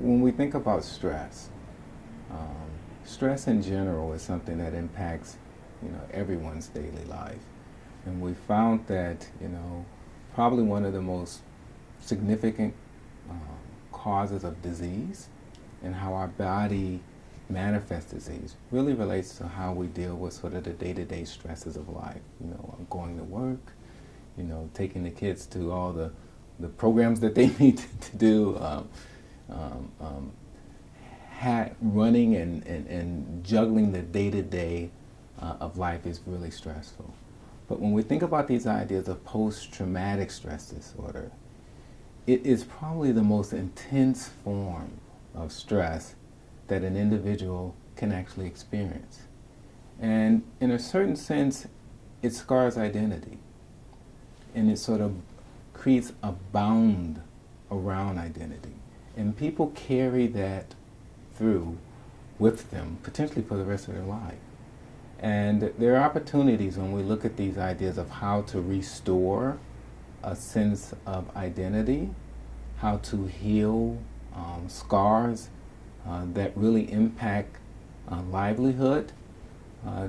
when we think about stress, um, stress in general is something that impacts, everyone's daily life. And we found that, probably one of the most significant um, causes of disease and how our body manifests disease really relates to how we deal with sort of the day-to-day stresses of life. Going to work, taking the kids to all the programs that they need to do, um, um, running and juggling the day-to-day of life is really stressful. But when we think about these ideas of post-traumatic stress disorder, it is probably the most intense form of stress that an individual can actually experience. And in a certain sense, it scars identity. And it sort of creates a bound around identity. And people carry that through with them, potentially for the rest of their life. And there are opportunities when we look at these ideas of how to restore a sense of identity, how to heal scars that really impact livelihood.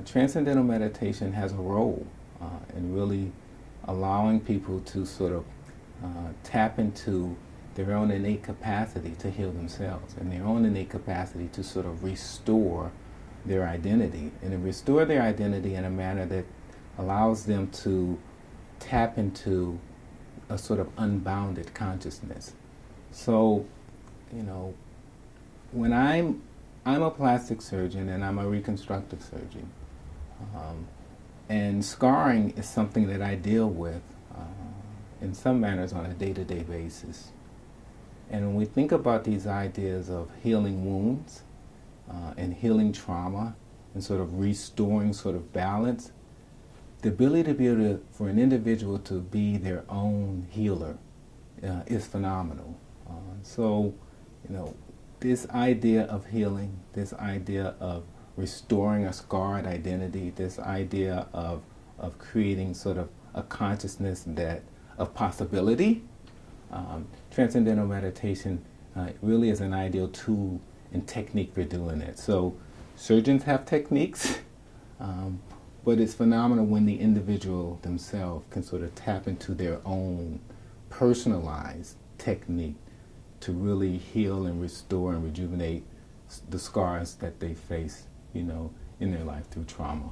Transcendental meditation has a role in really allowing people to sort of tap into their own innate capacity to heal themselves and their own innate capacity to sort of restore their identity and to restore their identity in a manner that allows them to tap into a sort of unbounded consciousness. So, when I'm a plastic surgeon and I'm a reconstructive surgeon, and scarring is something that I deal with in some manners on a day-to-day basis. And when we think about these ideas of healing wounds and healing trauma and sort of restoring sort of balance, the ability to be able to, for an individual to be their own healer is phenomenal. So, this idea of healing, this idea of restoring a scarred identity, this idea of creating sort of a consciousness that of possibility, transcendental meditation really is an ideal tool and technique for doing it. So surgeons have techniques, but it's phenomenal when the individual themselves can sort of tap into their own personalized technique to really heal and restore and rejuvenate the scars that they face, in their life through trauma.